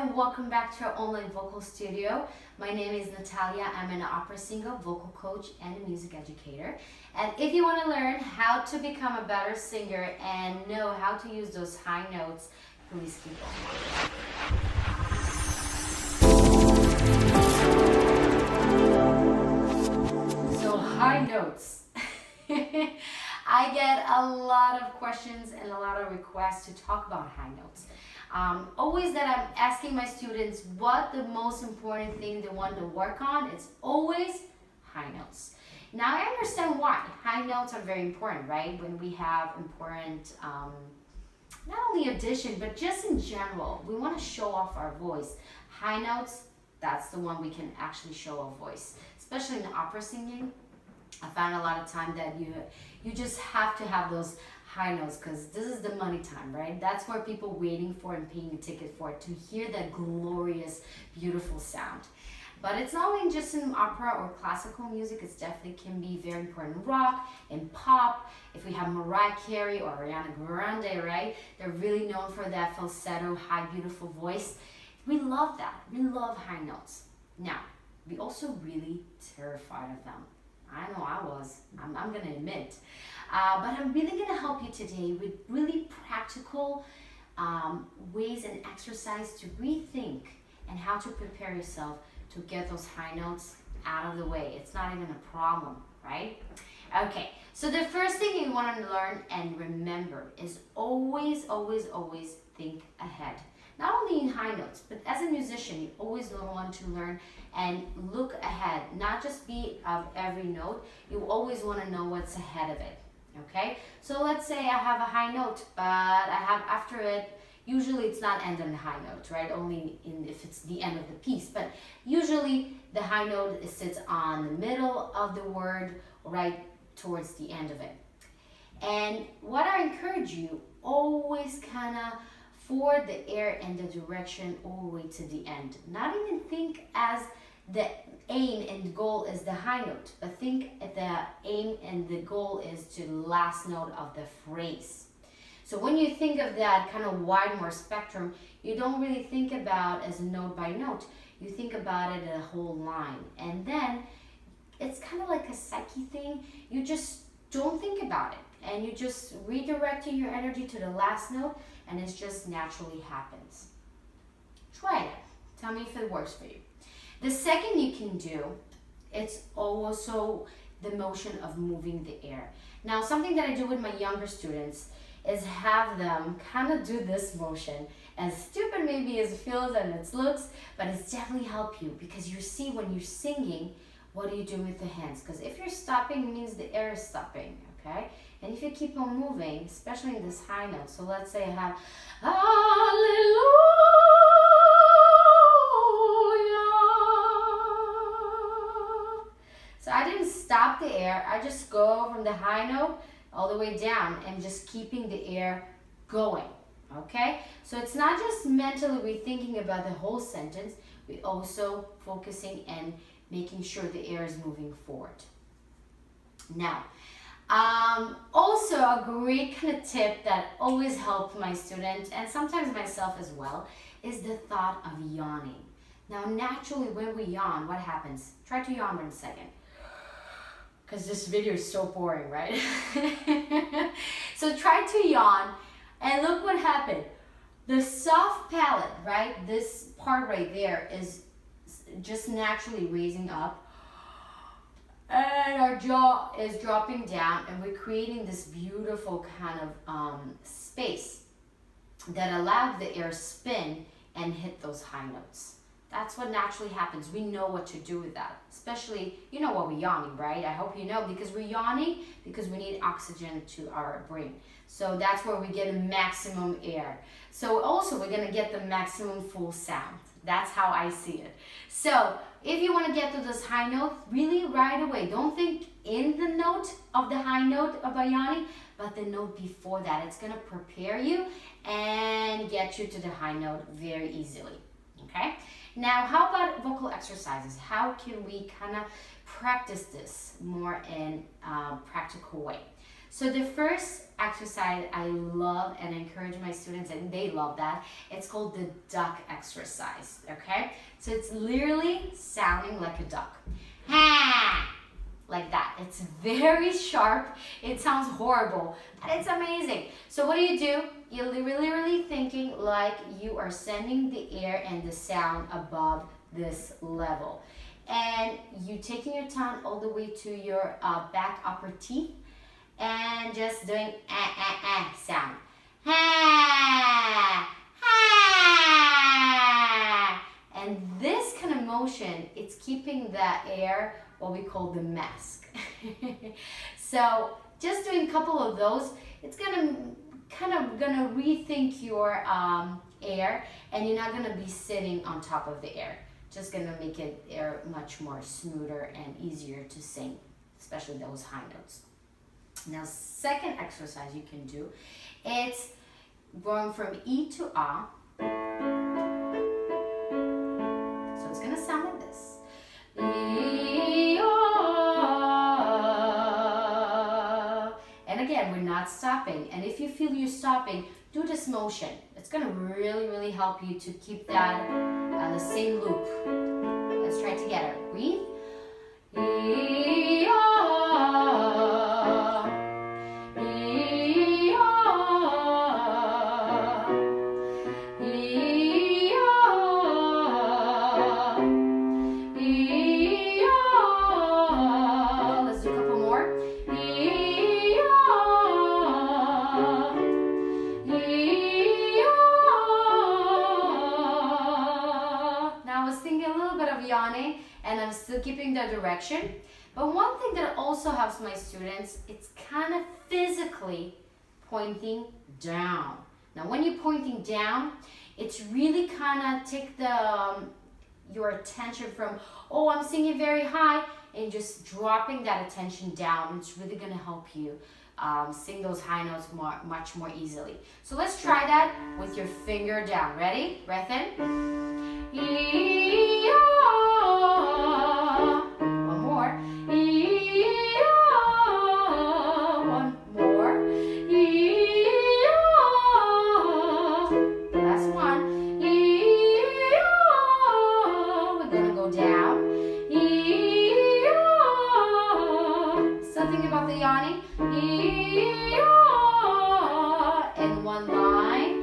and welcome back to our online vocal studio. My name is Natalia. I'm an opera singer, vocal coach, and a music educator. And if you want to learn how to become a better singer and know how to use those high notes, please keep on. So high notes. I get a lot of questions and a lot of requests to talk about high notes. Always that I'm asking my students what the most important thing they want to work on, it's always high notes. Now I understand why. High notes are very important, right? When we have important, not only audition, but just in general, we want to show off our voice. High notes, that's the one we can actually show our voice, especially in opera singing. I found a lot of time that you just have to have those high notes because this is the money time, right? That's where people waiting for and paying a ticket for, to hear that glorious, beautiful sound. But it's not only just in opera or classical music, it definitely can be very important in rock and pop. If we have Mariah Carey or Ariana Grande, right? They're really known for that falsetto, high, beautiful voice. We love that. We love high notes. Now, we also really terrified of them. I know I was, I'm going to admit. But I'm really going to help you today with really practical ways and exercise to rethink and how to prepare yourself to get those high notes out of the way. It's not even a problem, right? Okay, so the first thing you want to learn and remember is always, always, always think ahead. Not only in high notes, but as a musician, you always want to learn and look ahead, not just be of every note. You always want to know what's ahead of it, okay? So let's say I have a high note, but I have after it, usually it's not end on a high note, right? Only if it's the end of the piece, but usually the high note sits on the middle of the word, right towards the end of it. And what I encourage you, always kind of forward the air and the direction all the way to the end. Not even think as the aim and goal is the high note, but think the aim and the goal is to the last note of the phrase. So when you think of that kind of wide, more spectrum, you don't really think about as note by note. You think about it a whole line. And then it's kind of like a psyche thing. You just don't think about it. And you just redirecting your energy to the last note, and it just naturally happens. Try it. Tell me if it works for you. The second you can do, it's also the motion of moving the air. Now, something that I do with my younger students is have them kind of do this motion. As stupid maybe as it feels and it looks, but it's definitely help you because you see when you're singing, what do you do with the hands? Because if you're stopping, it means the air is stopping, okay? And if you keep on moving, especially in this high note, so let's say I have Hallelujah. So I didn't stop the air, I just go from the high note all the way down and just keeping the air going, okay? So it's not just mentally rethinking about the whole sentence, we also focusing and making sure the air is moving forward. Now, also a great kind of tip that always helps my students and sometimes myself as well is the thought of yawning. Now naturally when we yawn, what happens? Try to yawn for a second because this video is so boring, right? So try to yawn and look what happened. The soft palate, right? This part right there is just naturally raising up. And our jaw is dropping down and we're creating this beautiful kind of space that allows the air spin and hit those high notes. That's what naturally happens. We know what to do with that. Especially, you know what we're yawning, right? I hope you know because we're yawning because we need oxygen to our brain. So that's where we get a maximum air. So also we're gonna get the maximum full sound. That's how I see it. So if you want to get to this high note, really right away, don't think in the note of the high note of yawning, but the note before that. It's going to prepare you and get you to the high note very easily. Okay? Now, how about vocal exercises? How can we kind of practice this more in a practical way? So the first exercise I love and encourage my students, and they love that, it's called the duck exercise, okay? So it's literally sounding like a duck. Ha! Like that. It's very sharp. It sounds horrible, but it's amazing. So what do? You're literally thinking like you are sending the air and the sound above this level. And you taking your tongue all the way to your back upper teeth and just doing sound. Ha! Ha! And this kind of motion, it's keeping the air what we call the mask. So just doing a couple of those, it's gonna rethink your air, and you're not gonna be sitting on top of the air. Just gonna make it air much more smoother and easier to sing, especially those high notes. Now, second exercise you can do, it's going from E to A. So it's gonna sound like this. And again, we're not stopping. And if you feel you're stopping, do this motion. It's gonna really help you to keep that on the same loop. Let's try it together. Breathe. Let's do a couple more. Now I was thinking a little bit of yawning, and I'm still keeping the direction. But one thing that also helps my students, it's kind of physically pointing down. Now when you're pointing down, it's really kind of take your attention from, oh, I'm singing very high, and just dropping that attention down. It's really going to help you sing those high notes much more easily. So let's try that with your finger down. Ready? Breath in. One more. One more. Last one. We're gonna go down. Still thinking about the yawning. And one line.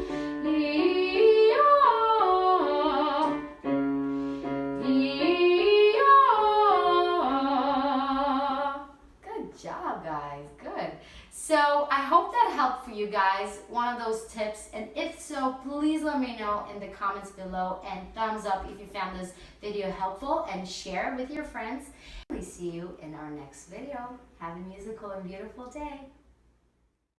Good job, guys. Good. So I hope that helped for you guys, one of those tips. And if so, please let me know in the comments below, and thumbs up if you found this video helpful, and share with your friends. We see you in our next video. Have a musical and beautiful day.